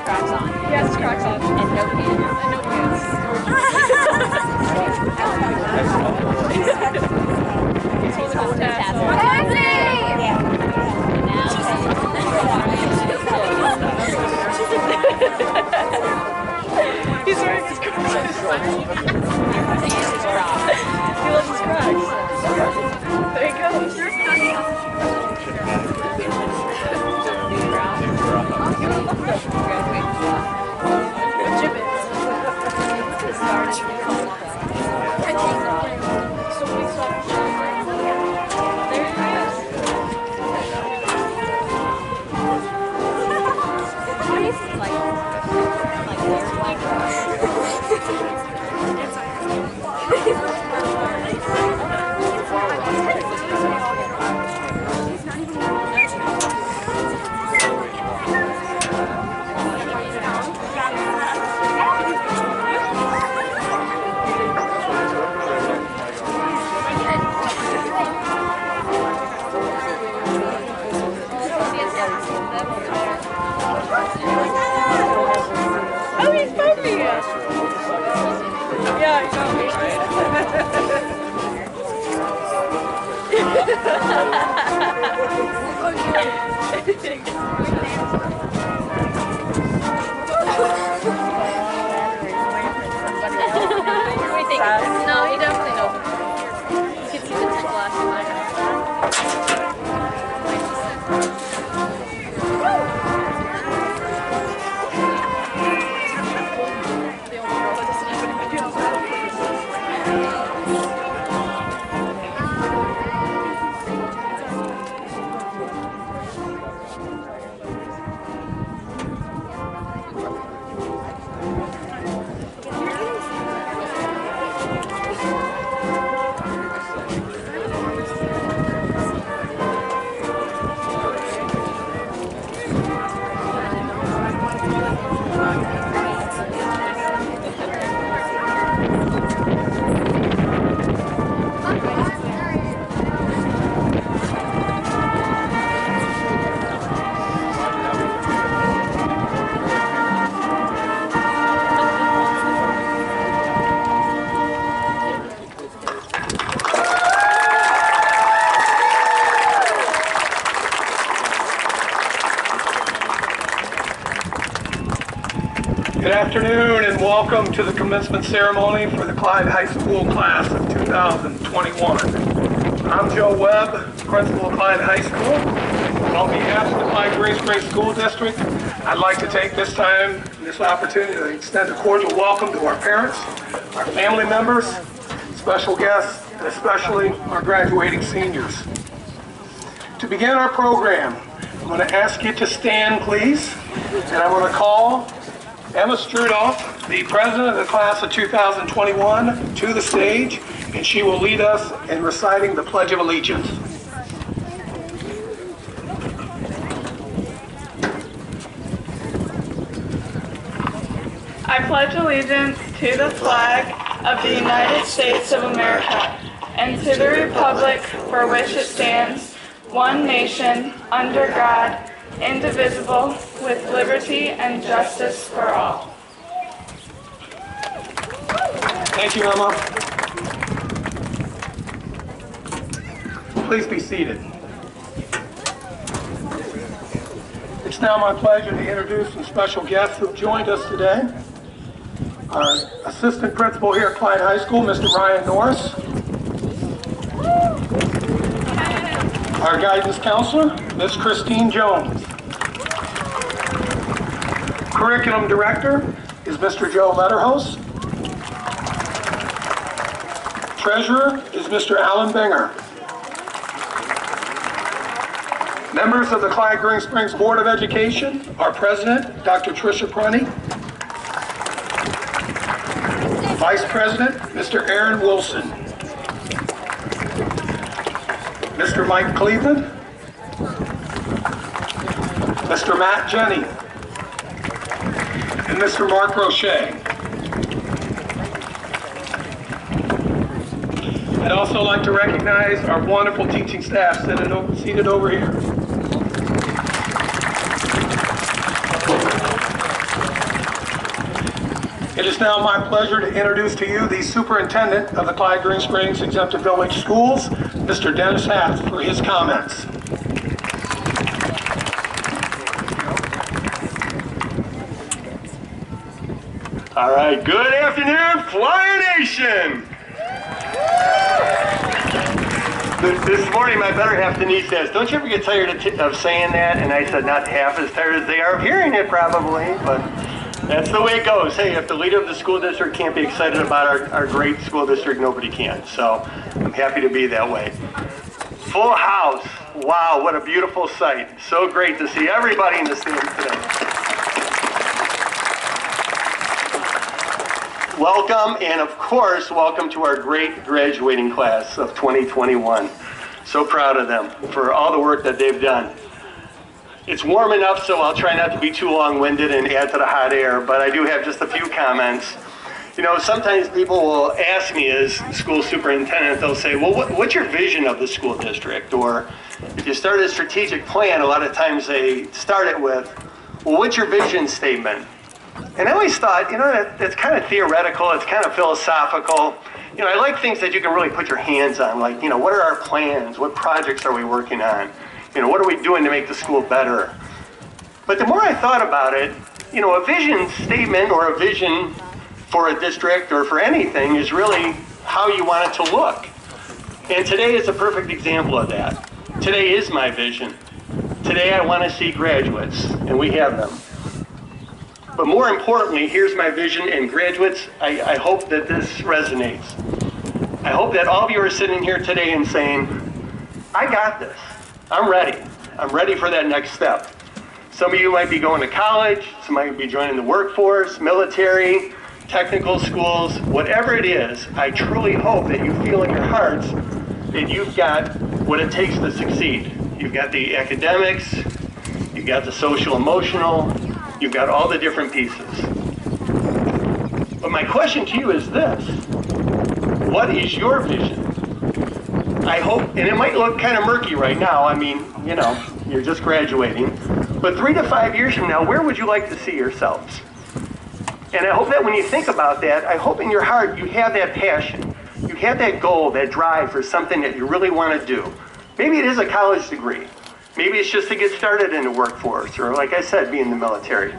Crocs on. He has his Crocs on. And no pants. And no pants. He's holding his tassel. Yeah. And now he's wearing his Crocs. He loves his Crocs. There he goes. Oh, he's bumping it! Yeah, he's bumping it. No, he definitely knows. You can see the glass in my Good afternoon and welcome to the commencement ceremony for the Clyde High School class of 2021. I'm Joe Webb, principal of Clyde High School. On behalf of the Clyde Green Springs School District, I'd like to take this time, this opportunity to extend a cordial welcome to our parents, our family members, special guests, and especially our graduating seniors. To begin our program, I'm going to ask you to stand, please, and I'm going to call Emma Strudoff, the president of the class of 2021, to the stage, and she will lead us in reciting the Pledge of Allegiance. I pledge allegiance to the flag of the United States of America and to the republic for which it stands, one nation, under God, indivisible, with liberty and justice for all. Thank you, Emma. Please be seated. It's now my pleasure to introduce some special guests who have joined us today. Our assistant principal here at Clyde High School, Mr. Ryan Norris. Our guidance counselor, Ms. Christine Jones. Curriculum director is Mr. Joe Letterhouse. Treasurer is Mr. Alan Binger. Members of the Clyde Green Springs Board of Education, our president, Dr. Tricia Prunty. Vice President, Mr. Aaron Wilson. Mr. Mike Cleveland. Mr. Matt Jenny. And Mr. Mark Roche. I'd also like to recognize our wonderful teaching staff seated over here. It is now my pleasure to introduce to you the Superintendent of the Clyde Green Springs Exempted Village Schools, Mr. Dennis Haft, for his comments. All right, good afternoon, Flyer Nation! This morning, my better half Denise says, don't you ever get tired of saying that? And I said, not half as tired as they are of hearing it, probably, but that's the way it goes. Hey, if the leader of the school district can't be excited about our great school district, nobody can. So I'm happy to be that way. Full house. Wow, what a beautiful sight. So great to see everybody in the stadium today. Welcome, and of course, welcome to our great graduating class of 2021. So proud of them for all the work that they've done. It's warm enough, so I'll try not to be too long-winded and add to the hot air, but I do have just a few comments. You know, sometimes people will ask me as school superintendent, they'll say, well, what's your vision of the school district? Or if you start a strategic plan, a lot of times they start it with, well, what's your vision statement? And I always thought, you know, that's kind of theoretical, it's kind of philosophical. You know, I like things that you can really put your hands on, like, you know, what are our plans? What projects are we working on? You know, what are we doing to make the school better? But the more I thought about it, you know, a vision statement or a vision for a district or for anything is really how you want it to look. And today is a perfect example of that. Today is my vision. Today I want to see graduates, and we have them. But more importantly, here's my vision, and graduates, I hope that this resonates. I hope that all of you are sitting here today and saying, I got this. I'm ready. I'm ready for that next step. Some of you might be going to college, some might be joining the workforce, military, technical schools, whatever it is. I truly hope that you feel in your hearts that you've got what it takes to succeed. You've got the academics, you've got the social emotional, you've got all the different pieces. But my question to you is this: what is your vision? I hope, and it might look kind of murky right now, I mean, you know, you're just graduating, but 3 to 5 years from now, where would you like to see yourselves? And I hope that when you think about that, I hope in your heart you have that passion, you have that goal, that drive for something that you really want to do. Maybe it is a college degree. Maybe it's just to get started in the workforce, or like I said, be in the military.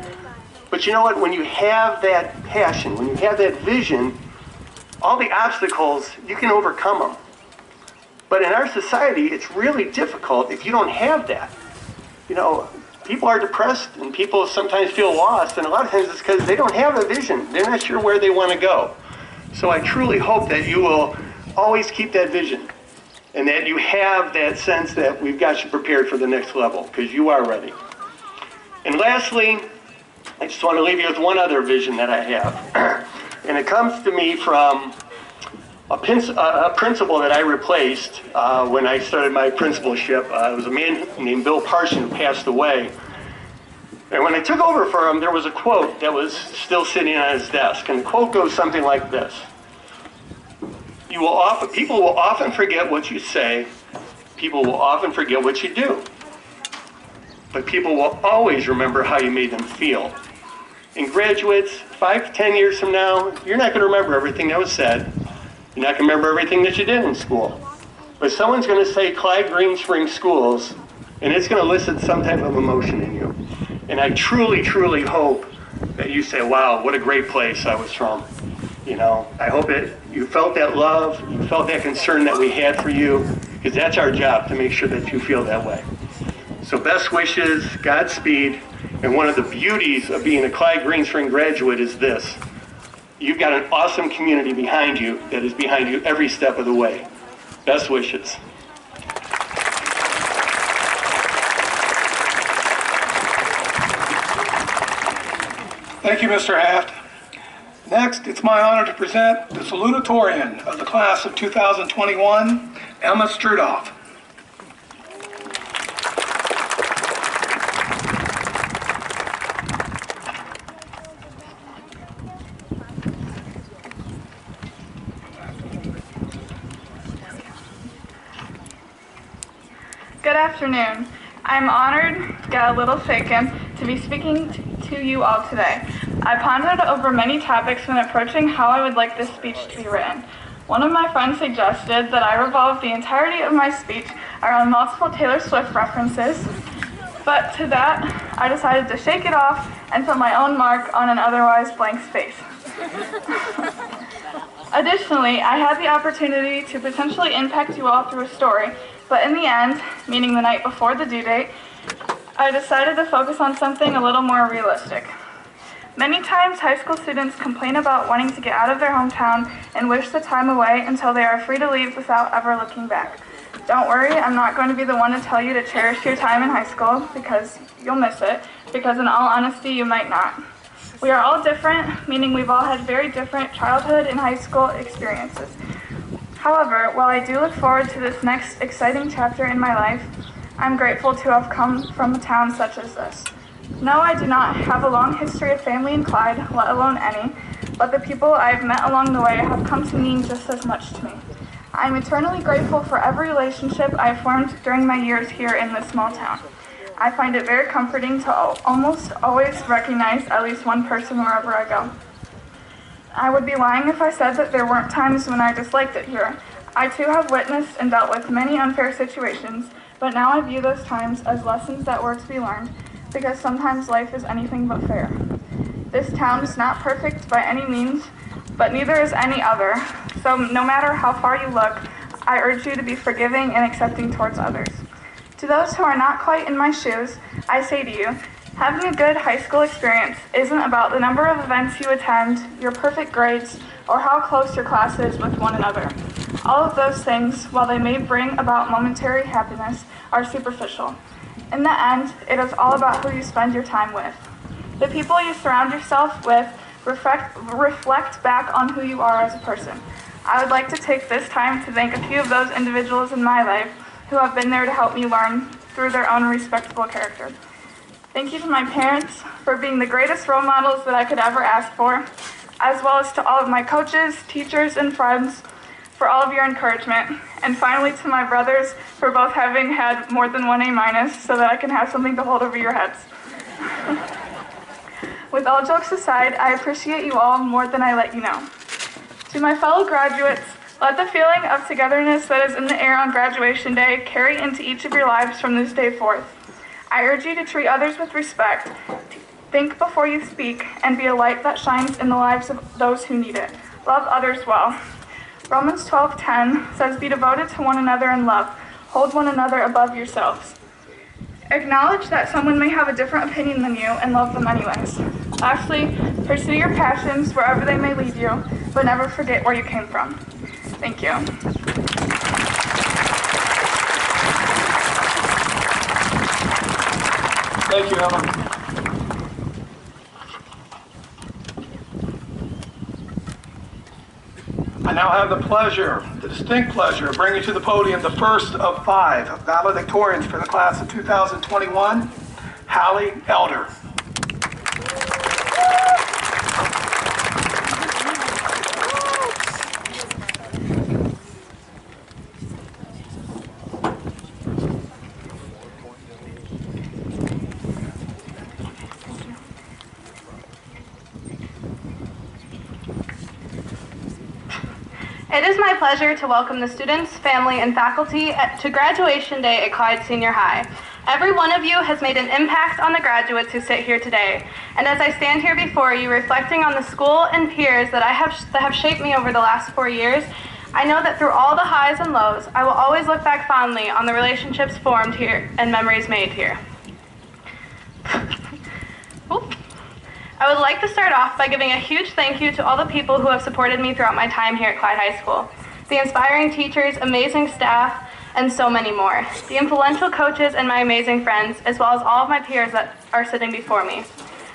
But you know what, when you have that passion, when you have that vision, all the obstacles, you can overcome them. But in our society, it's really difficult if you don't have that. You know, people are depressed and people sometimes feel lost, and a lot of times it's because they don't have a vision. They're not sure where they want to go. So I truly hope that you will always keep that vision, and that you have that sense that we've got you prepared for the next level, because you are ready. And lastly, I just want to leave you with one other vision that I have. And it comes to me from a principal that I replaced when I started my principalship. It was a man named Bill Parson who passed away. And when I took over for him, there was a quote that was still sitting on his desk. And the quote goes something like this: people will often forget what you say, people will often forget what you do, but people will always remember how you made them feel. And graduates, 5 to 10 years from now, you're not going to remember everything that was said. You're not going to remember everything that you did in school. But someone's going to say Clyde Green Springs Schools, and it's going to elicit some type of emotion in you. And I truly, truly hope that you say, wow, what a great place I was from. You know, I hope that you felt that love, you felt that concern that we had for you, because that's our job, to make sure that you feel that way. So best wishes, Godspeed, and one of the beauties of being a Clyde Green Springs graduate is this: you've got an awesome community behind you that is behind you every step of the way. Best wishes. Thank you, Mr. Haft. Next, it's my honor to present the salutatorian of the class of 2021, Emma Strudoff. Good afternoon. I'm honored, got a little shaken, to be speaking to you all today. I pondered over many topics when approaching how I would like this speech to be written. One of my friends suggested that I revolve the entirety of my speech around multiple Taylor Swift references, but to that, I decided to shake it off and put my own mark on an otherwise blank space. Additionally, I had the opportunity to potentially impact you all through a story, but in the end, meaning the night before the due date, I decided to focus on something a little more realistic. Many times, high school students complain about wanting to get out of their hometown and wish the time away until they are free to leave without ever looking back. Don't worry, I'm not going to be the one to tell you to cherish your time in high school, because you'll miss it, because in all honesty, you might not. We are all different, meaning we've all had very different childhood and high school experiences. However, while I do look forward to this next exciting chapter in my life, I'm grateful to have come from a town such as this. No, I do not have a long history of family in Clyde, let alone any, but the people I've met along the way have come to mean just as much to me. I am eternally grateful for every relationship I have formed during my years here in this small town. I find it very comforting to almost always recognize at least one person wherever I go. I would be lying if I said that there weren't times when I disliked it here. I too have witnessed and dealt with many unfair situations, but now I view those times as lessons that were to be learned, because sometimes life is anything but fair. This town is not perfect by any means, but neither is any other. So no matter how far you look, I urge you to be forgiving and accepting towards others. To those who are not quite in my shoes, I say to you, having a good high school experience isn't about the number of events you attend, your perfect grades, or how close your class is with one another. All of those things, while they may bring about momentary happiness, are superficial. In the end, it is all about who you spend your time with. The people you surround yourself with reflect back on who you are as a person. I would like to take this time to thank a few of those individuals in my life who have been there to help me learn through their own respectable character. Thank you to my parents for being the greatest role models that I could ever ask for, as well as to all of my coaches, teachers, and friends for all of your encouragement. And finally to my brothers for both having had more than one A- so that I can have something to hold over your heads. With all jokes aside, I appreciate you all more than I let you know. To my fellow graduates, let the feeling of togetherness that is in the air on graduation day carry into each of your lives from this day forth. I urge you to treat others with respect, think before you speak, and be a light that shines in the lives of those who need it. Love others well. Romans 12:10 says, "Be devoted to one another in love. Hold one another above yourselves." Acknowledge that someone may have a different opinion than you and love them anyways. Lastly, pursue your passions wherever they may lead you, but never forget where you came from. Thank you. Thank you, Emma. I now have the distinct pleasure of bringing to the podium the first of 5 valedictorians for the class of 2021, Hallie Elder. It is my pleasure to welcome the students, family, and faculty to graduation day at Clyde Senior High. Every one of you has made an impact on the graduates who sit here today. And as I stand here before you, reflecting on the school and peers that have shaped me over the last 4 years, I know that through all the highs and lows, I will always look back fondly on the relationships formed here and memories made here. I would like to start off by giving a huge thank you to all the people who have supported me throughout my time here at Clyde High School. The inspiring teachers, amazing staff, and so many more. The influential coaches and my amazing friends, as well as all of my peers that are sitting before me.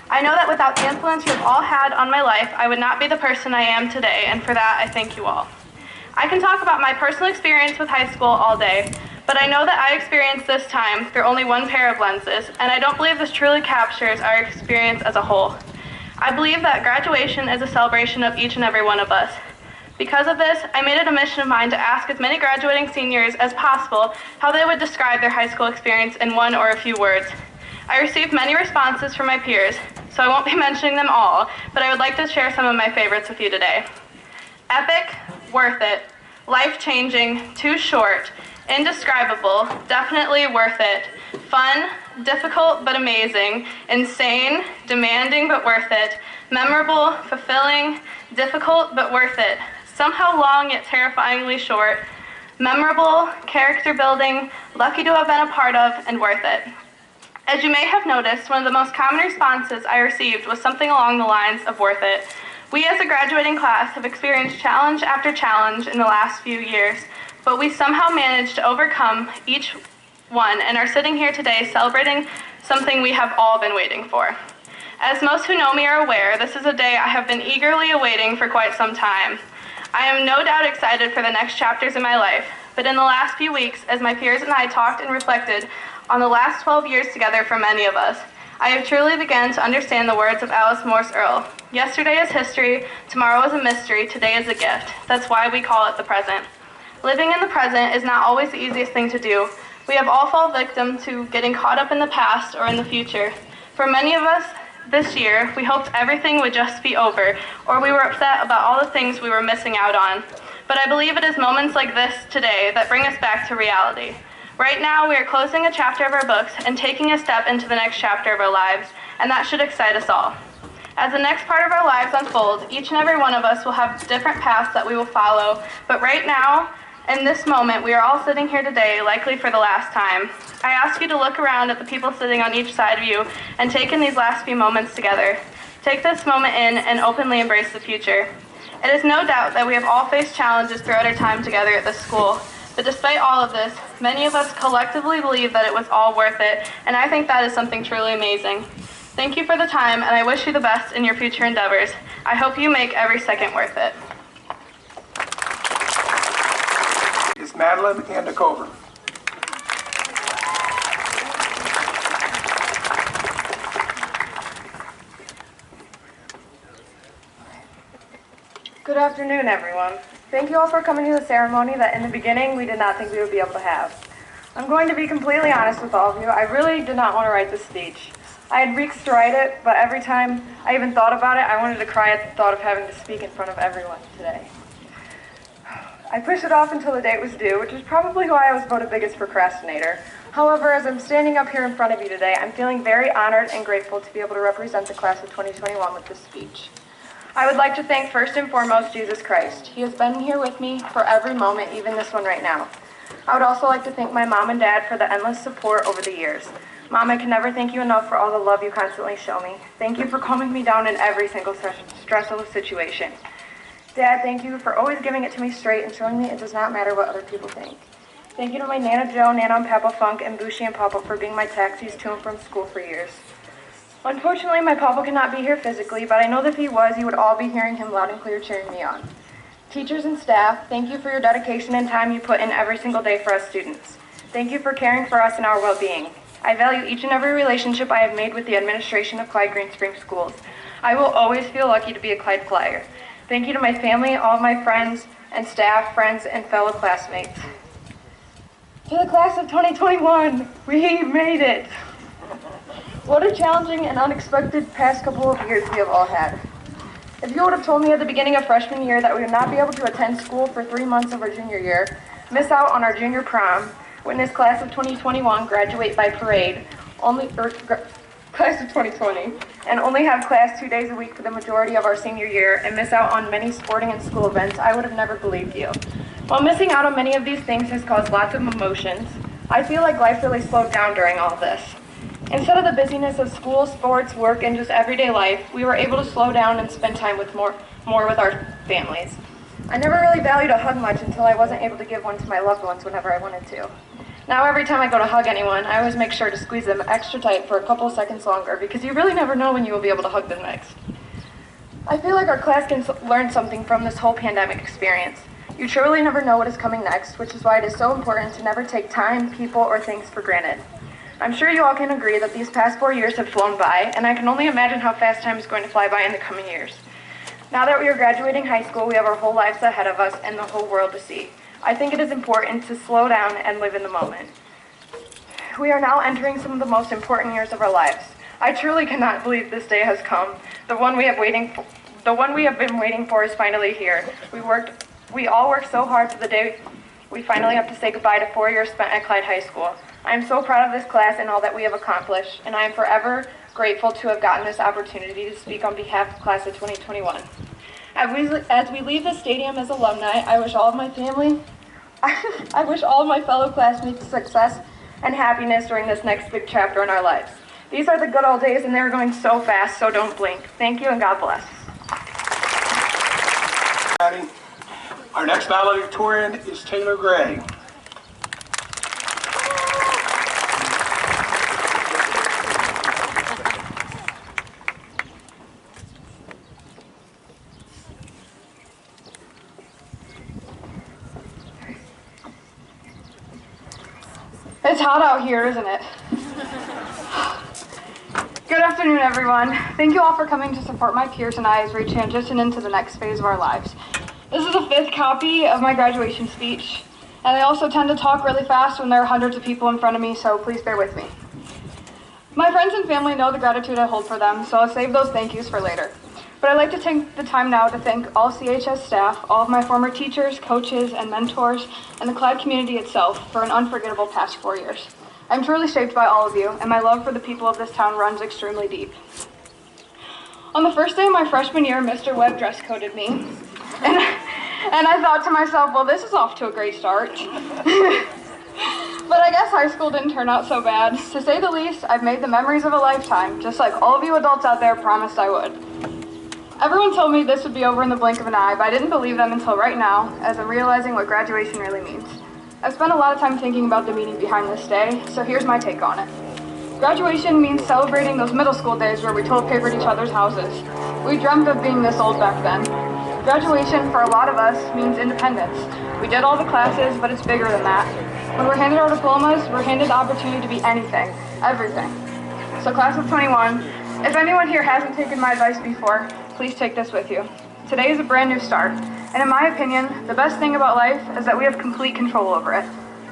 I know that without the influence you have all had on my life, I would not be the person I am today, and for that, I thank you all. I can talk about my personal experience with high school all day, but I know that I experienced this time through only one pair of lenses, and I don't believe this truly captures our experience as a whole. I believe that graduation is a celebration of each and every one of us. Because of this, I made it a mission of mine to ask as many graduating seniors as possible how they would describe their high school experience in one or a few words. I received many responses from my peers, so I won't be mentioning them all, but I would like to share some of my favorites with you today. Epic, worth it, life-changing, too short, indescribable, definitely worth it, fun, difficult but amazing, insane, demanding but worth it, memorable, fulfilling, difficult but worth it, somehow long yet terrifyingly short, memorable, character building, lucky to have been a part of, and worth it. As you may have noticed, one of the most common responses I received was something along the lines of worth it. We as a graduating class have experienced challenge after challenge in the last few years, but we somehow managed to overcome each one and are sitting here today celebrating something we have all been waiting for. As most who know me are aware, this is a day I have been eagerly awaiting for quite some time. I am no doubt excited for the next chapters in my life, but in the last few weeks, as my peers and I talked and reflected on the last 12 years together for many of us, I have truly begun to understand the words of Alice Morse Earle. Yesterday is history, tomorrow is a mystery, today is a gift. That's why we call it the present. Living in the present is not always the easiest thing to do. We have all fallen victim to getting caught up in the past or in the future. For many of us, this year, we hoped everything would just be over, or we were upset about all the things we were missing out on. But I believe it is moments like this today that bring us back to reality. Right now, we are closing a chapter of our books and taking a step into the next chapter of our lives, and that should excite us all. As the next part of our lives unfolds, each and every one of us will have different paths that we will follow, but right now, in this moment, we are all sitting here today, likely for the last time. I ask you to look around at the people sitting on each side of you and take in these last few moments together. Take this moment in and openly embrace the future. It is no doubt that we have all faced challenges throughout our time together at this school, but despite all of this, many of us collectively believe that it was all worth it, and I think that is something truly amazing. Thank you for the time, and I wish you the best in your future endeavors. I hope you make every second worth it. Is Madelynn Andecover. Good afternoon, everyone. Thank you all for coming to the ceremony that in the beginning we did not think we would be able to have. I'm going to be completely honest with all of you. I really did not want to write this speech. I had weeks to write it, but every time I even thought about it, I wanted to cry at the thought of having to speak in front of everyone today. I pushed it off until the date was due, which is probably why I was voted biggest procrastinator. However, as I'm standing up here in front of you today, I'm feeling very honored and grateful to be able to represent the class of 2021 with this speech. I would like to thank first and foremost Jesus Christ. He has been here with me for every moment, even this one right now. I would also like to thank my mom and dad for the endless support over the years. Mom, I can never thank you enough for all the love you constantly show me. Thank you for calming me down in every single stressful situation. Dad, thank you for always giving it to me straight and showing me it does not matter what other people think. Thank you to my Nana Joe, Nana and Papa Funk, and Bushy and Papa for being my taxis to and from school for years. Unfortunately, my Papa cannot be here physically, but I know that if he was, you would all be hearing him loud and clear cheering me on. Teachers and staff, thank you for your dedication and time you put in every single day for us students. Thank you for caring for us and our well-being. I value each and every relationship I have made with the administration of Clyde Green Springs Schools. I will always feel lucky to be a Clyde Flyer. Thank you to my family, all of my friends and staff, friends, and fellow classmates. To the class of 2021, we made it. What a challenging and unexpected past couple of years we have all had. If you would have told me at the beginning of freshman year that we would not be able to attend school for 3 months of our junior year, miss out on our junior prom, witness class of 2021 graduate by parade, class of 2020, and only have class 2 days a week for the majority of our senior year and miss out on many sporting and school events, I would have never believed you. While missing out on many of these things has caused lots of emotions, I feel like life really slowed down during all this. Instead of the busyness of school, sports, work, and just everyday life, we were able to slow down and spend time with more with our families. I never really valued a hug much until I wasn't able to give one to my loved ones whenever I wanted to. Now every time I go to hug anyone, I always make sure to squeeze them extra tight for a couple seconds longer because you really never know when you will be able to hug them next. I feel like our class can learn something from this whole pandemic experience. You truly never know what is coming next, which is why it is so important to never take time, people, or things for granted. I'm sure you all can agree that these past 4 years have flown by, and I can only imagine how fast time is going to fly by in the coming years. Now that we are graduating high school, we have our whole lives ahead of us and the whole world to see. I think it is important to slow down and live in the moment. We are now entering some of the most important years of our lives. I truly cannot believe this day has come. The one we have been waiting for is finally here. We all worked so hard for the day we finally have to say goodbye to 4 years spent at Clyde High School. I am so proud of this class and all that we have accomplished, and I am forever grateful to have gotten this opportunity to speak on behalf of class of 2021. As we leave the stadium as alumni, I wish all of my family, I wish all of my fellow classmates success and happiness during this next big chapter in our lives. These are the good old days and they're going so fast, so don't blink. Thank you and God bless. Our next valedictorian is Taylor Gray. It's hot out here, isn't it? Good afternoon, everyone. Thank you all for coming to support my peers and I as we transition into the next phase of our lives. This is the 5th copy of my graduation speech, and I also tend to talk really fast when there are hundreds of people in front of me, so please bear with me. My friends and family know the gratitude I hold for them, so I'll save those thank yous for later. But I'd like to take the time now to thank all CHS staff, all of my former teachers, coaches, and mentors, and the Clyde community itself for an unforgettable past 4 years. I'm truly shaped by all of you, and my love for the people of this town runs extremely deep. On the first day of my freshman year, Mr. Webb dress coded me, and I thought to myself, well, this is off to a great start. But I guess high school didn't turn out so bad. To say the least, I've made the memories of a lifetime, just like all of you adults out there promised I would. Everyone told me this would be over in the blink of an eye, but I didn't believe them until right now, as I'm realizing what graduation really means. I've spent a lot of time thinking about the meaning behind this day, so here's my take on it. Graduation means celebrating those middle school days where we told paper at each other's houses. We dreamt of being this old back then. Graduation, for a lot of us, means independence. We did all the classes, but it's bigger than that. When we're handed our diplomas, we're handed the opportunity to be anything, everything. So class of 21, if anyone here hasn't taken my advice before, please take this with you. Today is a brand new start, and in my opinion, the best thing about life is that we have complete control over it.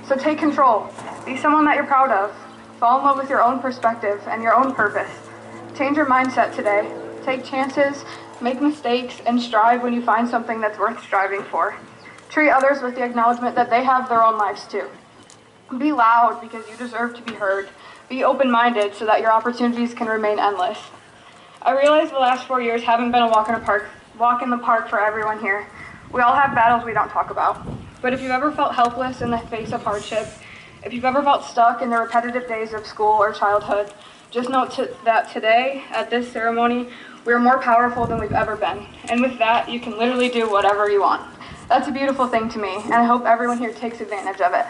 So take control. Be someone that you're proud of. Fall in love with your own perspective and your own purpose. Change your mindset today. Take chances, make mistakes, and strive when you find something that's worth striving for. Treat others with the acknowledgement that they have their own lives too. Be loud because you deserve to be heard. Be open-minded so that your opportunities can remain endless. I realize the last 4 years haven't been a walk in the park for everyone here. We all have battles we don't talk about. But if you've ever felt helpless in the face of hardship, if you've ever felt stuck in the repetitive days of school or childhood, just note that today, at this ceremony, we are more powerful than we've ever been. And with that, you can literally do whatever you want. That's a beautiful thing to me, and I hope everyone here takes advantage of it.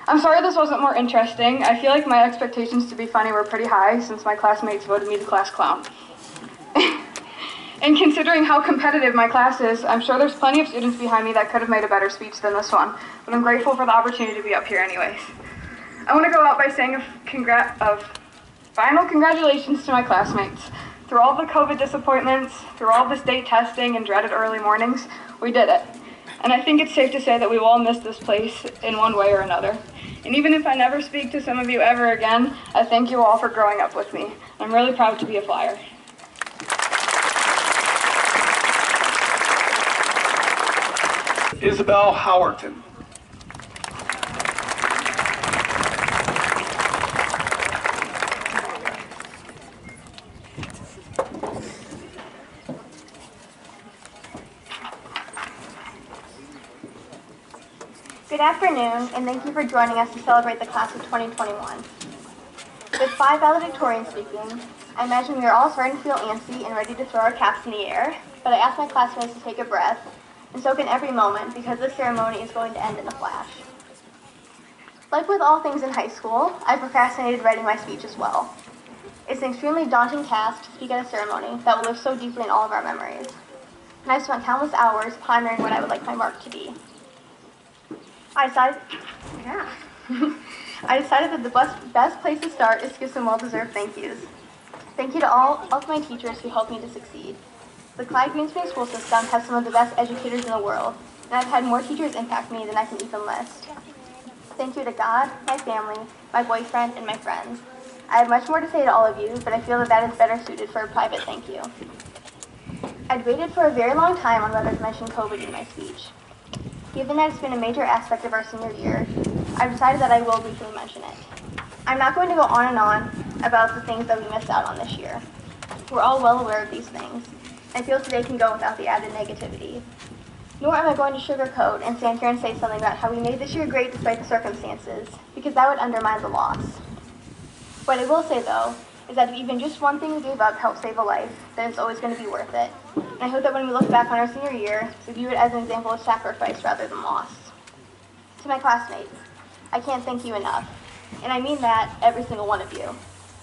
I'm sorry this wasn't more interesting. I feel like my expectations to be funny were pretty high since my classmates voted me the class clown. And considering how competitive my class is, I'm sure there's plenty of students behind me that could have made a better speech than this one, but I'm grateful for the opportunity to be up here anyways. I want to go out by saying final congratulations to my classmates. Through all the COVID disappointments, through all the state testing and dreaded early mornings, we did it. And I think it's safe to say that we will all miss this place in one way or another. And even if I never speak to some of you ever again, I thank you all for growing up with me. I'm really proud to be a Flyer. Isabelle Howerton. Good afternoon, and thank you for joining us to celebrate the class of 2021. With 5 valedictorians speaking, I imagine we are all starting to feel antsy and ready to throw our caps in the air, but I ask my classmates to take a breath and soak in every moment because this ceremony is going to end in a flash. Like with all things in high school, I procrastinated writing my speech as well. It's an extremely daunting task to speak at a ceremony that will live so deeply in all of our memories. And I've spent countless hours pondering what I would like my mark to be. I decided that the best place to start is to give some well-deserved thank yous. Thank you to all of my teachers who helped me to succeed. The Clyde Greenspan school system has some of the best educators in the world, and I've had more teachers impact me than I can even list. Thank you to God, my family, my boyfriend, and my friends. I have much more to say to all of you, but I feel that that is better suited for a private thank you. I'd waited for a very long time on whether to mention COVID in my speech. Given that it's been a major aspect of our senior year, I've decided that I will briefly mention it. I'm not going to go on and on about the things that we missed out on this year. We're all well aware of these things. I feel today can go without the added negativity. Nor am I going to sugarcoat and stand here and say something about how we made this year great despite the circumstances, because that would undermine the loss. What I will say, though, is that if even just one thing we gave up helped save a life, then it's always going to be worth it. And I hope that when we look back on our senior year, we view it as an example of sacrifice rather than loss. To my classmates, I can't thank you enough. And I mean that, every single one of you.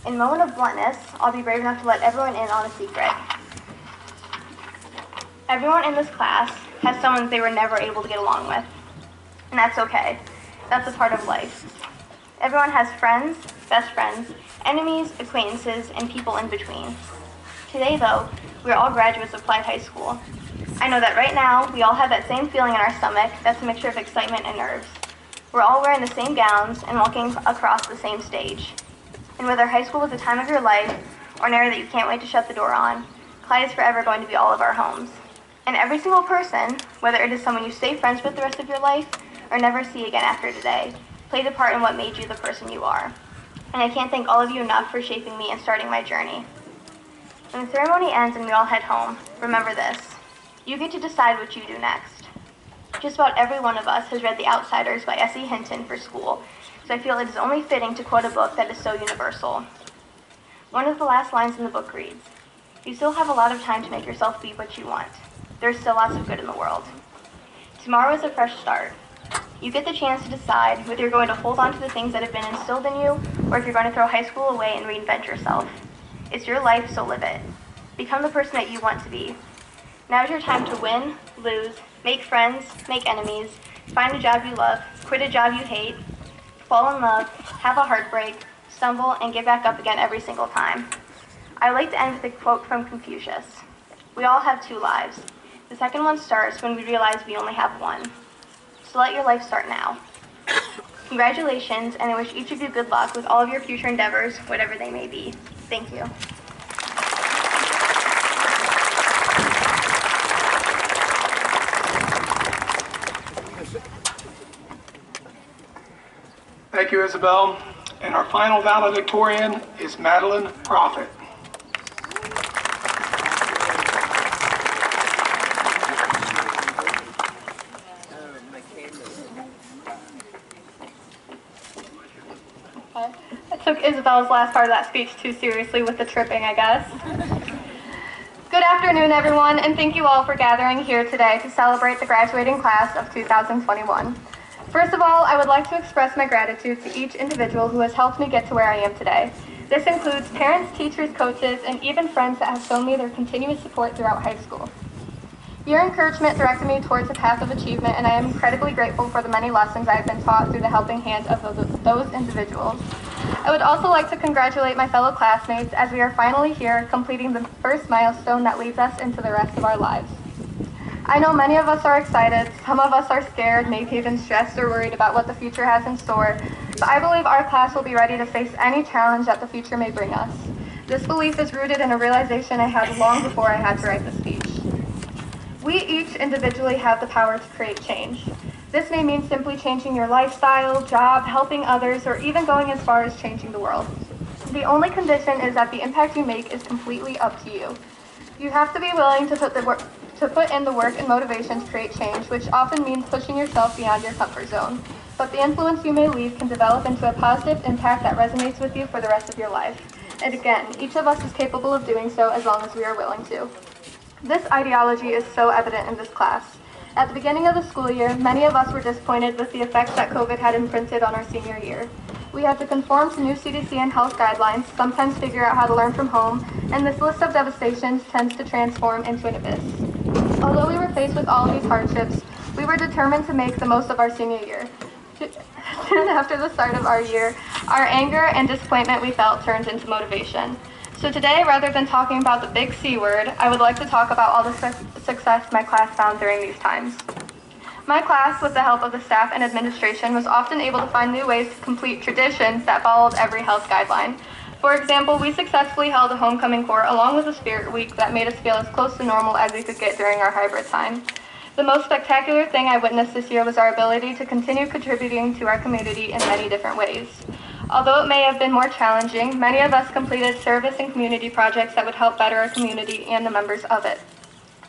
In a moment of bluntness, I'll be brave enough to let everyone in on a secret. Everyone in this class has someone they were never able to get along with. And that's okay. That's a part of life. Everyone has friends, best friends, enemies, acquaintances, and people in between. Today, though, we're all graduates of Clyde High School. I know that right now, we all have that same feeling in our stomach that's a mixture of excitement and nerves. We're all wearing the same gowns and walking across the same stage. And whether high school was the time of your life or an era that you can't wait to shut the door on, Clyde is forever going to be all of our homes. And every single person, whether it is someone you stay friends with the rest of your life or never see again after today, played a part in what made you the person you are. And I can't thank all of you enough for shaping me and starting my journey. When the ceremony ends and we all head home, remember this. You get to decide what you do next. Just about every one of us has read The Outsiders by S.E. Hinton for school, so I feel it is only fitting to quote a book that is so universal. One of the last lines in the book reads, "You still have a lot of time to make yourself be what you want. There's still lots of good in the world." Tomorrow is a fresh start. You get the chance to decide whether you're going to hold on to the things that have been instilled in you, or if you're going to throw high school away and reinvent yourself. It's your life, so live it. Become the person that you want to be. Now is your time to win, lose, make friends, make enemies, find a job you love, quit a job you hate, fall in love, have a heartbreak, stumble, and get back up again every single time. I like to end with a quote from Confucius. We all have two lives. The second one starts when we realize we only have one. So let your life start now. Congratulations, and I wish each of you good luck with all of your future endeavors, whatever they may be. Thank you. Thank you, Isabelle. And our final valedictorian is Madelynn Prophet. I took Isabelle's last part of that speech too seriously with the tripping, I guess. Good afternoon, everyone, and thank you all for gathering here today to celebrate the graduating class of 2021. First of all, I would like to express my gratitude to each individual who has helped me get to where I am today. This includes parents, teachers, coaches, and even friends that have shown me their continuous support throughout high school. Your encouragement directed me towards a path of achievement, and I am incredibly grateful for the many lessons I have been taught through the helping hand of those individuals. I would also like to congratulate my fellow classmates as we are finally here, completing the first milestone that leads us into the rest of our lives. I know many of us are excited, some of us are scared, maybe even stressed or worried about what the future has in store, but I believe our class will be ready to face any challenge that the future may bring us. This belief is rooted in a realization I had long before I had to write the speech. We each individually have the power to create change. This may mean simply changing your lifestyle, job, helping others, or even going as far as changing the world. The only condition is that the impact you make is completely up to you. You have to be willing to put in the work and motivation to create change, which often means pushing yourself beyond your comfort zone. But the influence you may leave can develop into a positive impact that resonates with you for the rest of your life. And again, each of us is capable of doing so as long as we are willing to. This ideology is so evident in this class. At the beginning of the school year, many of us were disappointed with the effects that COVID had imprinted on our senior year. We had to conform to new CDC and health guidelines, sometimes figure out how to learn from home, and this list of devastations tends to transform into an abyss. Although we were faced with all of these hardships, we were determined to make the most of our senior year. Soon after the start of our year, our anger and disappointment we felt turned into motivation. So today, rather than talking about the big C word, I would like to talk about all the success my class found during these times. My class, with the help of the staff and administration, was often able to find new ways to complete traditions that followed every health guideline. For example, we successfully held a homecoming court along with a spirit week that made us feel as close to normal as we could get during our hybrid time. The most spectacular thing I witnessed this year was our ability to continue contributing to our community in many different ways. Although it may have been more challenging, many of us completed service and community projects that would help better our community and the members of it.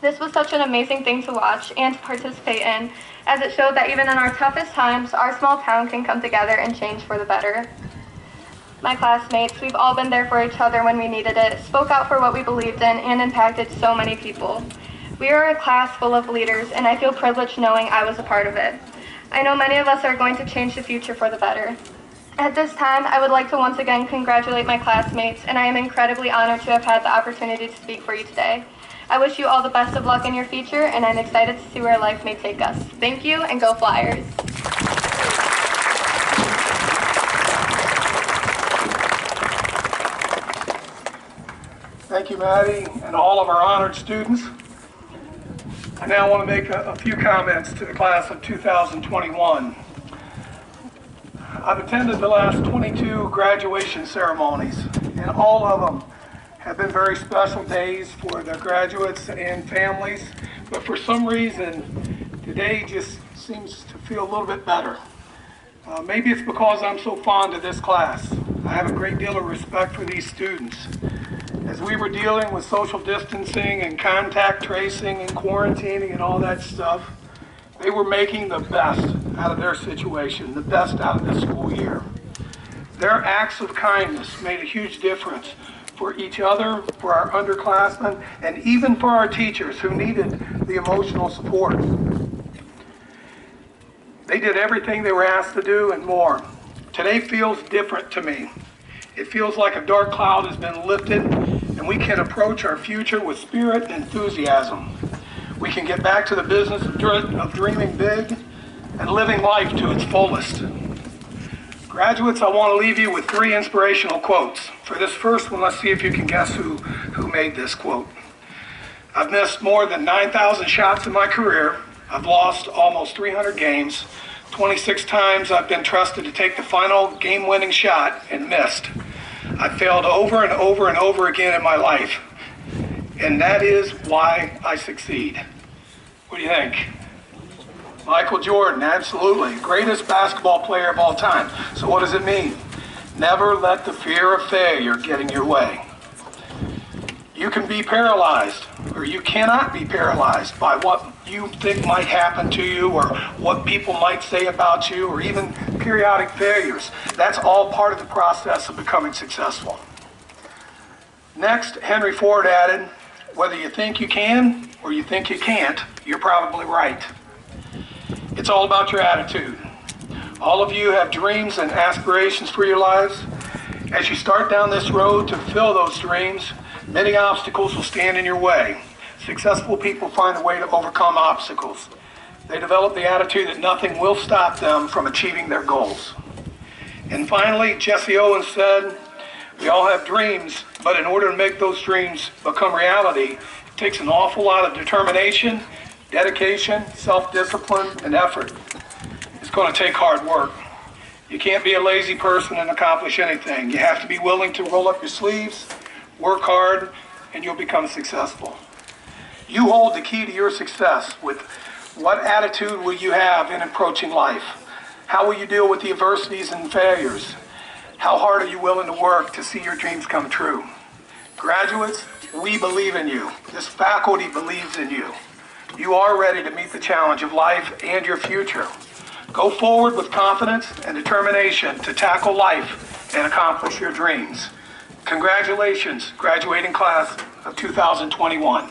This was such an amazing thing to watch and to participate in, as it showed that even in our toughest times, our small town can come together and change for the better. My classmates, we've all been there for each other when we needed it, spoke out for what we believed in, and impacted so many people. We are a class full of leaders, and I feel privileged knowing I was a part of it. I know many of us are going to change the future for the better. At this time, I would like to once again congratulate my classmates, and I am incredibly honored to have had the opportunity to speak for you today. I wish you all the best of luck in your future, and I'm excited to see where life may take us. Thank you, and go Flyers! Thank you, Maddie, and all of our honored students. I now want to make a few comments to the class of 2021. I've attended the last 22 graduation ceremonies, and all of them have been very special days for the graduates and families, but for some reason, today just seems to feel a little bit better. Maybe it's because I'm so fond of this class. I have a great deal of respect for these students. As we were dealing with social distancing and contact tracing and quarantining and all that stuff, they were making the best out of their situation, the best out of this school year. Their acts of kindness made a huge difference for each other, for our underclassmen, and even for our teachers who needed the emotional support. They did everything they were asked to do and more. Today feels different to me. It feels like a dark cloud has been lifted, and we can approach our future with spirit and enthusiasm. We can get back to the business of dreaming big and living life to its fullest. Graduates, I want to leave you with 3 inspirational quotes. For this first one, let's see if you can guess who made this quote. I've missed more than 9,000 shots in my career. I've lost almost 300 games. 26 times I've been trusted to take the final game-winning shot and missed. I failed over and over and over again in my life. And that is why I succeed. What do you think? Michael Jordan, absolutely. Greatest basketball player of all time. So what does it mean? Never let the fear of failure get in your way. You can be paralyzed, or you cannot be paralyzed by what you think might happen to you, or what people might say about you, or even periodic failures. That's all part of the process of becoming successful. Next, Henry Ford added, whether you think you can or you think you can't, you're probably right. It's all about your attitude. All of you have dreams and aspirations for your lives. As you start down this road to fulfill those dreams, many obstacles will stand in your way. Successful people find a way to overcome obstacles. They develop the attitude that nothing will stop them from achieving their goals. And finally, Jesse Owens said, we all have dreams, but in order to make those dreams become reality, it takes an awful lot of determination, dedication, self-discipline, and effort. It's going to take hard work. You can't be a lazy person and accomplish anything. You have to be willing to roll up your sleeves, work hard, and you'll become successful. You hold the key to your success. With what attitude will you have in approaching life? How will you deal with the adversities and failures? How hard are you willing to work to see your dreams come true? Graduates, we believe in you. This faculty believes in you. You are ready to meet the challenge of life and your future. Go forward with confidence and determination to tackle life and accomplish your dreams. Congratulations, graduating class of 2021.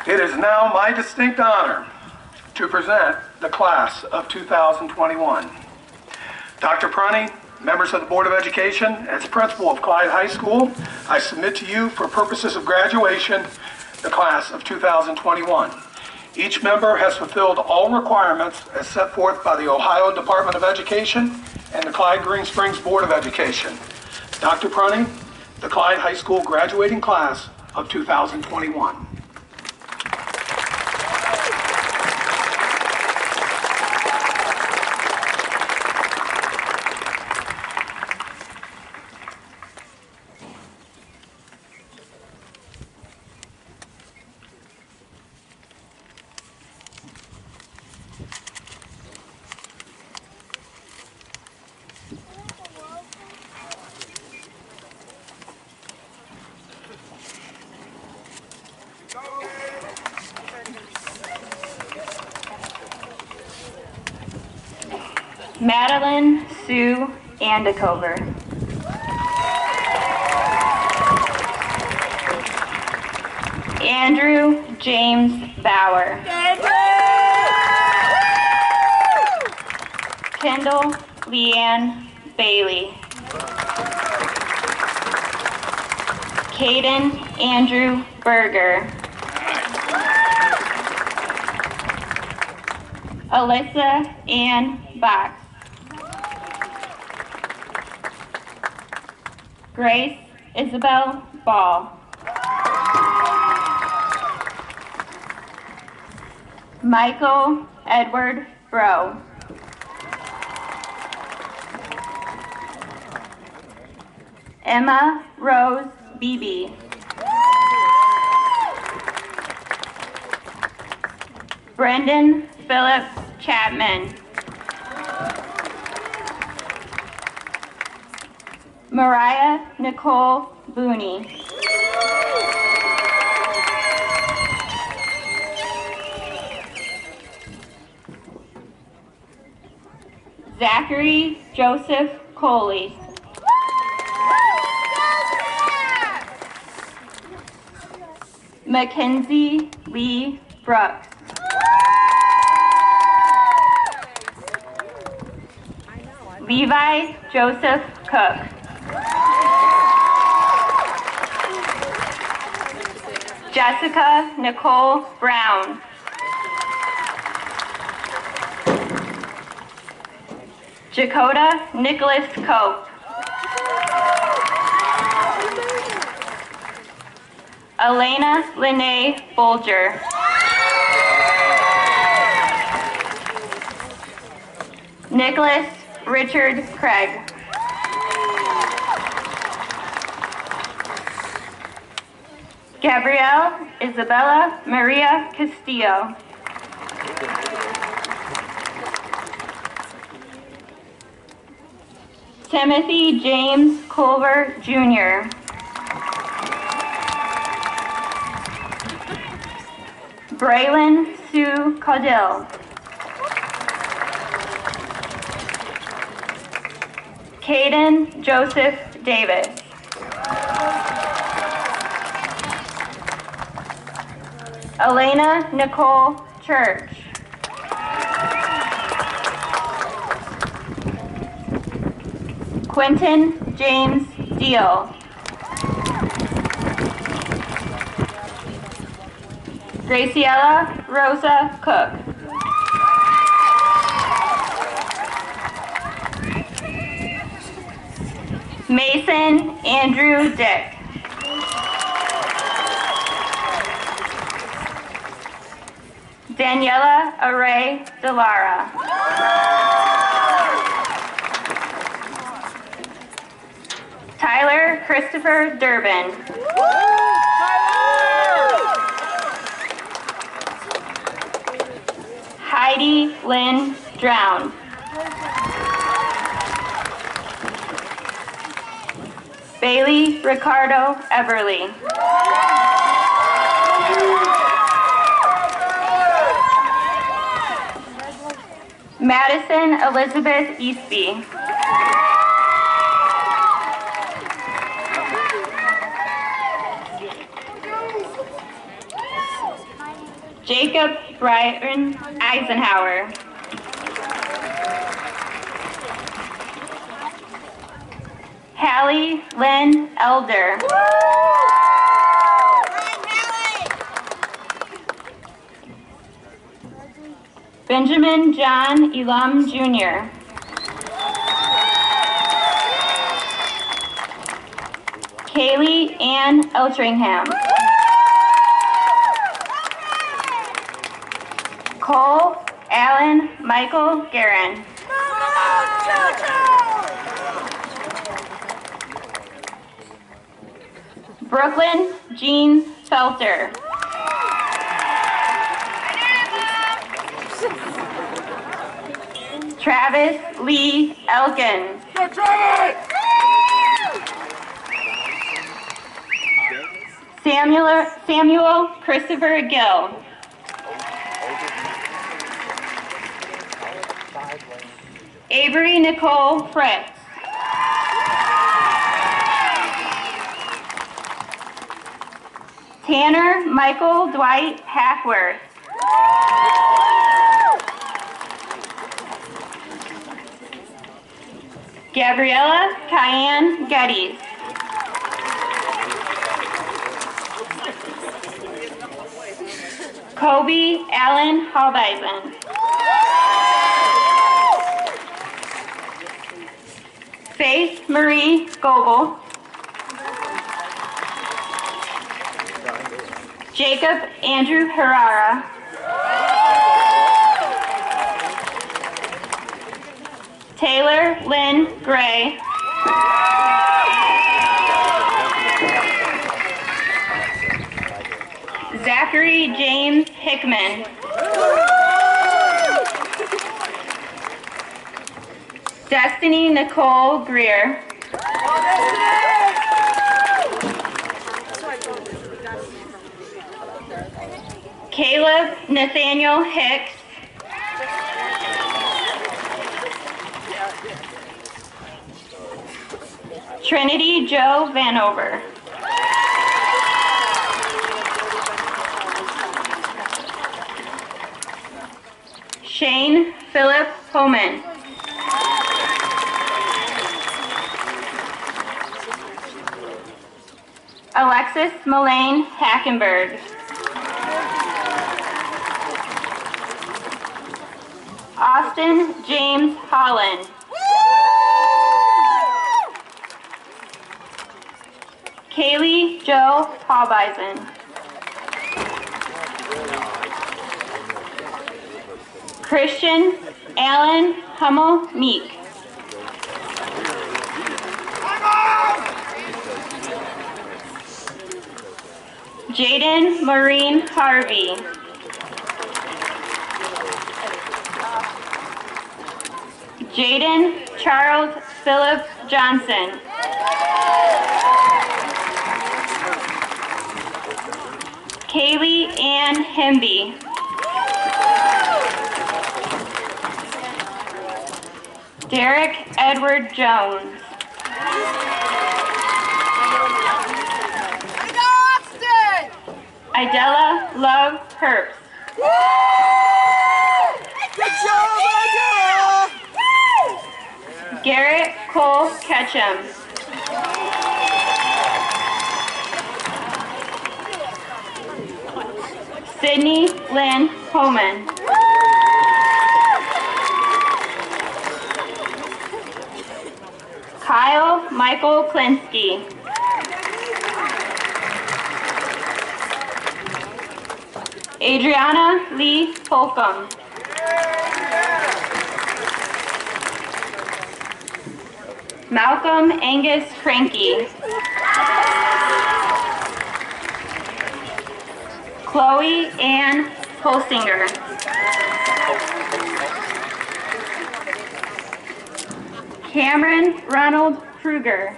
It is now my distinct honor to present the class of 2021. Dr. Prunty, members of the Board of Education, as principal of Clyde High School, I submit to you for purposes of graduation the class of 2021. Each member has fulfilled all requirements as set forth by the Ohio Department of Education and the Clyde Green Springs Board of Education. Dr. Prunty, the Clyde High School graduating class of 2021. Madelynn Sue Andecover. Andrew James Bauer. Kendall Leighann Bailey. Caden Andrew Berger. Alyssa Ann Bakx. Grace Isabelle Ball. Michael Edward Breault. Emma Rose Beebe. Brendan Philip Chapman. Mariah Nicole Boonie. Zachary Joseph Coley. Mackenzie Lee Brooks. Levi Joseph Cook. Jessica Nicole Brown. Dakota Nicholas Cope. Elena Lene Bolger. Nicholas Richard Craig. Gabrielle Isabella Maria Castillo. Timothy James Culver Jr. Braylon Sue Caudill. Caden Joseph Davis. Elena Nicole Church. Quentin James Deal. Graciela Rosa Cook. Mason Andrew Dick. Daniela Array Delara. Tyler Christopher Durbin. Heidi Lynn Drown. Bailey Ricardo Everly. Madison Elizabeth Eastby. Jacob Brian Eisenhower. Hallie Lynn Elder. Benjamin John Elam Jr. Kaylee Ann Eltringham. Cole Allen Michael Geren. Brooklyn Jean Felter. Travis Lee Elkin. Samuel Christopher Gill. Averie Nicole Fritz. Tanner Michael-Dwight Hackworth. Gabriella Kayann Geddes. Kobe Allen Halbeisen. Faith Marie Gobel. Jacob Andrew Herrera. Taylor Lynn Gray. Zachary James Hickman. Destiny Nicole Greer. Caleb Nathaniel Hicks. Trinity Joe Vanover. Shane Philip Homan. Alexis Mullane Hackenberg. Austin James Holland. Kaylee Joe Halbeisen. Christian Allen Hummel Meek. Jaden Maureen Harvey. Jaden Charles Philip Johnson. Kaylee Ann Hemby. Derek Edward Jones. Idella Love Herbst. Good job, Idella! Garrett Cole Ketchum. Sydney Lynn Homan. Kyle Michael Klinsky. Adriana Lee Holcomb. Malcolm Angus Cranky. Chloe Ann Holsinger. Cameron Ronald Kruger.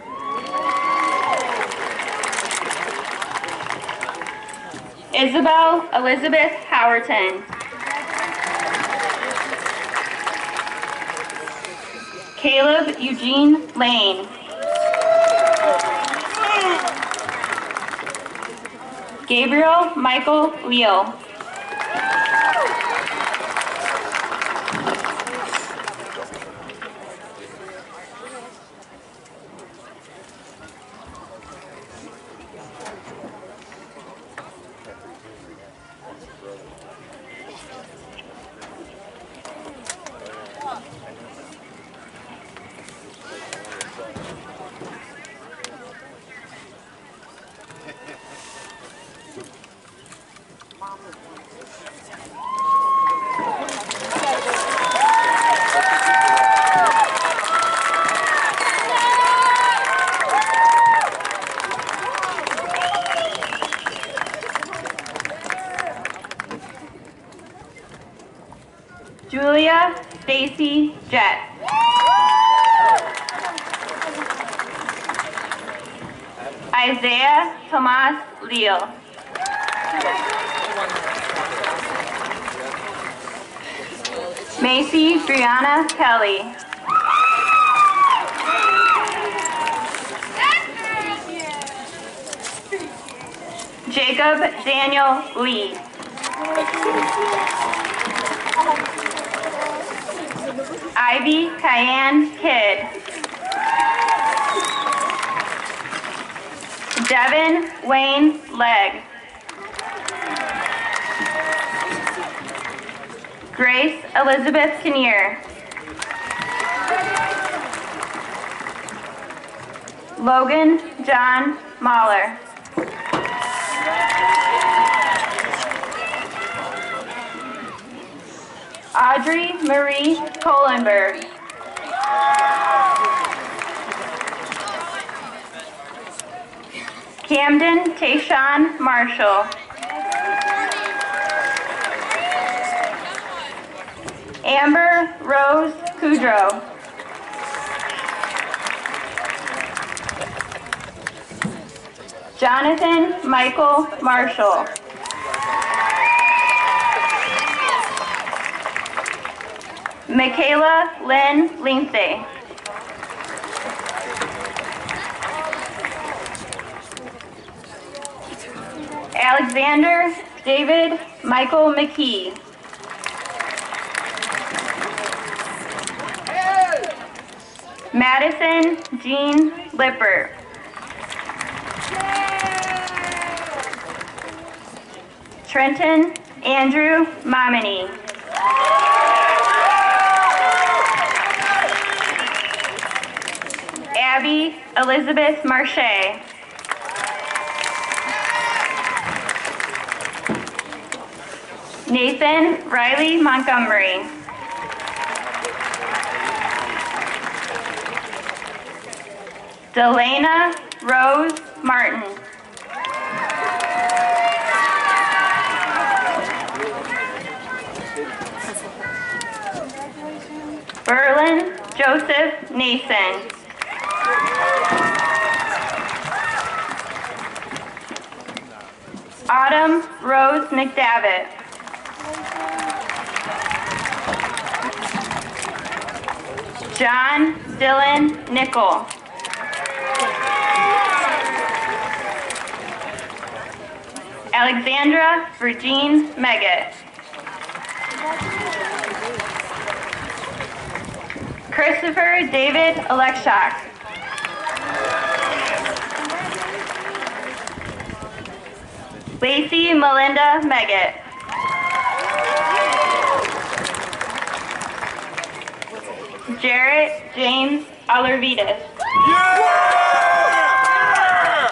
Isabelle Elizabeth Howerton. Caleb Eugene Lane. Gabriel Michael Leal. Julia Stacy Jett. Isaiah Tomas Leal. Macy Brianna Kelly. Jacob Daniel Lee. Ivy Kayann Kidd. Devin Wayne Legg. Grace Elizabeth Kinnear. Logan John Mahler. Audrey Marie Kohlenberg. Camden Tayshawn Marshall. Amber Rose Kudrow. Jonathan Michael Marshall. Michaela Lynn Lindsay. Alexander David Michael McKee. Madison Jean Lippert. Trenton Andrew Momini. Abby Elizabeth Marche. Nathan Riley Montgomery. Delana Rose Martin. Berlin Joseph Nason. Autumn Rose McDavitt. John Dylan Nickel. Alexandra Virgine Meggett. Christopher David Alexak. Lacey Melinda Meggett. Jarrett James Alarvitas. Yeah!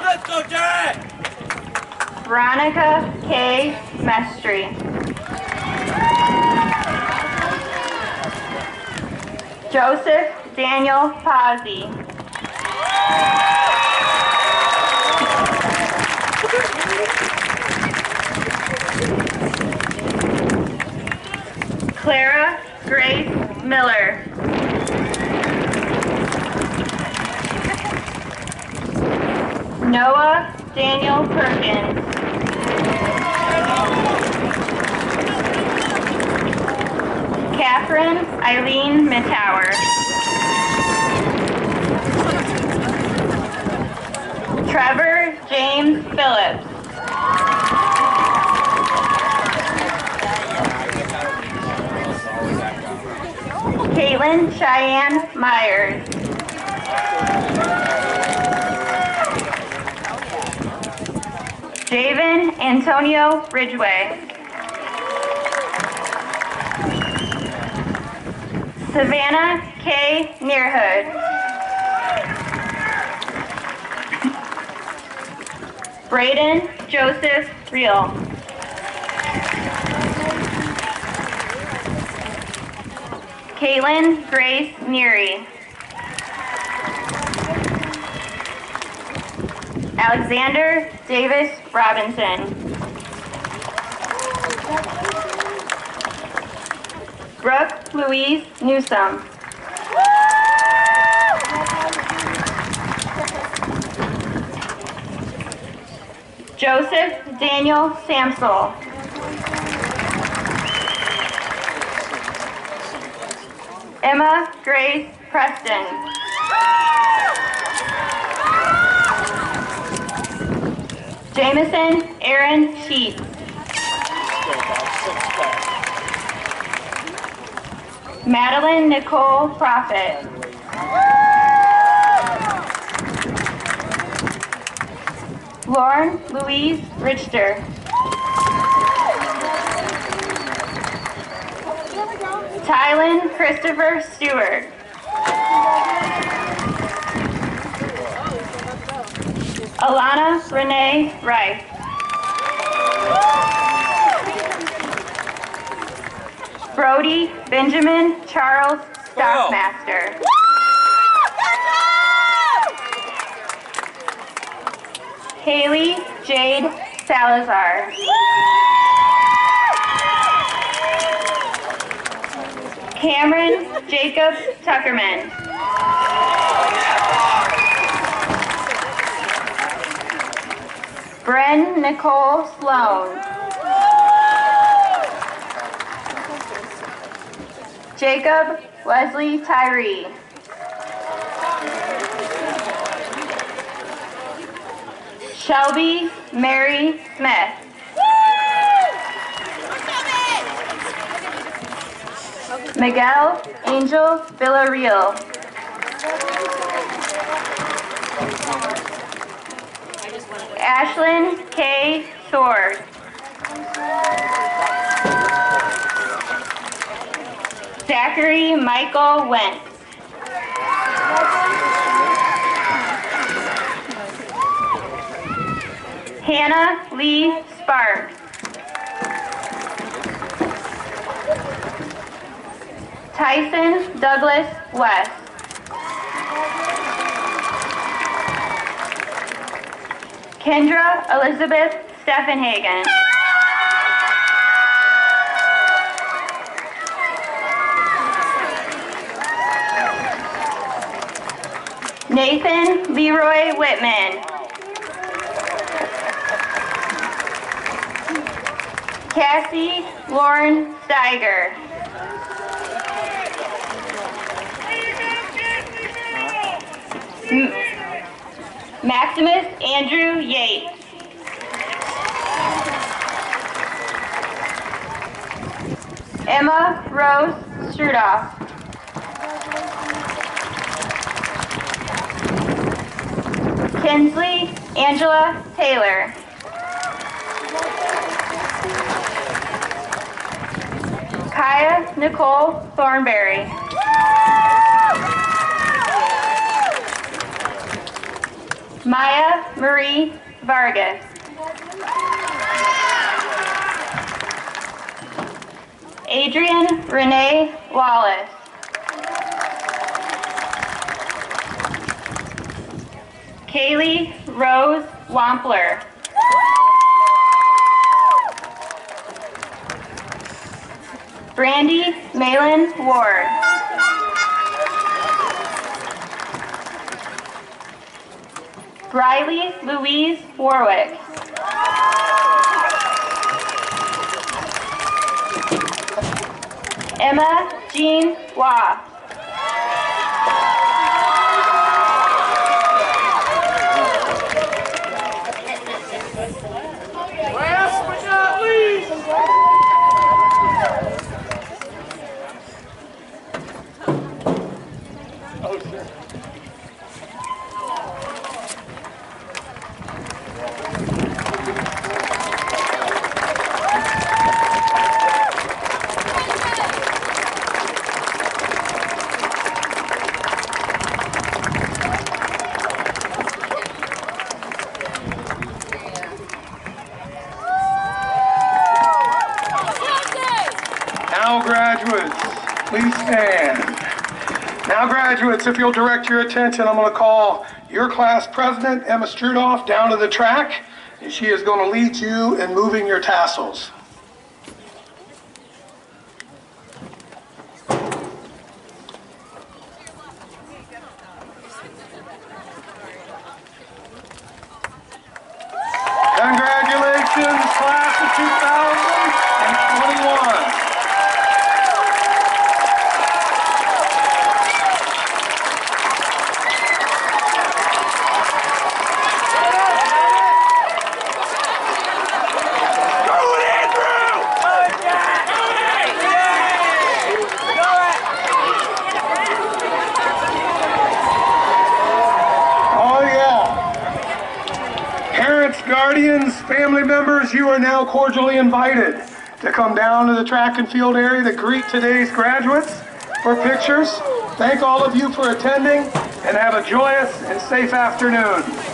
Let's go, Jarrett! Veronica K. Mestry. Joseph Daniel Pazzi. Clara Grace Miller. Noah Daniel Perkins. Catherine Eileen Mittauer. Trevor James Phillips. Caitlin Cheyenne Myers. Javen Antonio Ridgway. Savannah K. Nearhood. Braden Joseph Reel. Caitlin Grace Neary. Alexander Davis Robinson. Brooke Louise Newsom. Joseph Daniel Samsel. Emma Grace Preston. Jamison Aaron Sheets. Madelynn Nicole Prophet. Lauren Louise Richter. Tylen Christopher Stewart. Alana Renee Rice. Brody Benjamin Charles Stockmaster. Haley Jade Salazar. Cameron Jacob Tuckerman. Bren Nicole Sloan. Jacob Wesley Tyree. Shelby Mary Smith. Miguel Angel Villarreal. Ashlyn K. Sword. Zachary Michael Wentz. Hannah Lee Sparks. Tyson Douglas West. Kendra Elizabeth Steffenhagen. Nathan Leroy Whitman. Cassie Lauren Steiger. Maximus Andrew Yates. Emma Rose Strudoff. Kinsley Angela Taylor. Kaya Nicole Thornberry. Maya Marie Vargas. Adrian Renee Wallace. Kaylee Rose Wampler. Brandy Malin Ward. Briley Louise Warwick. Emma Jean Waugh. Last but not least. Oh, sure. Now graduates, please stand. Now graduates, if you'll direct your attention, I'm going to call your class president, Emma Strudoff, down to the track, and she is going to lead you in moving your tassels. Congratulations, class of 2021. Guardians, family members, you are now cordially invited to come down to the track and field area to greet today's graduates for pictures. Thank all of you for attending and have a joyous and safe afternoon.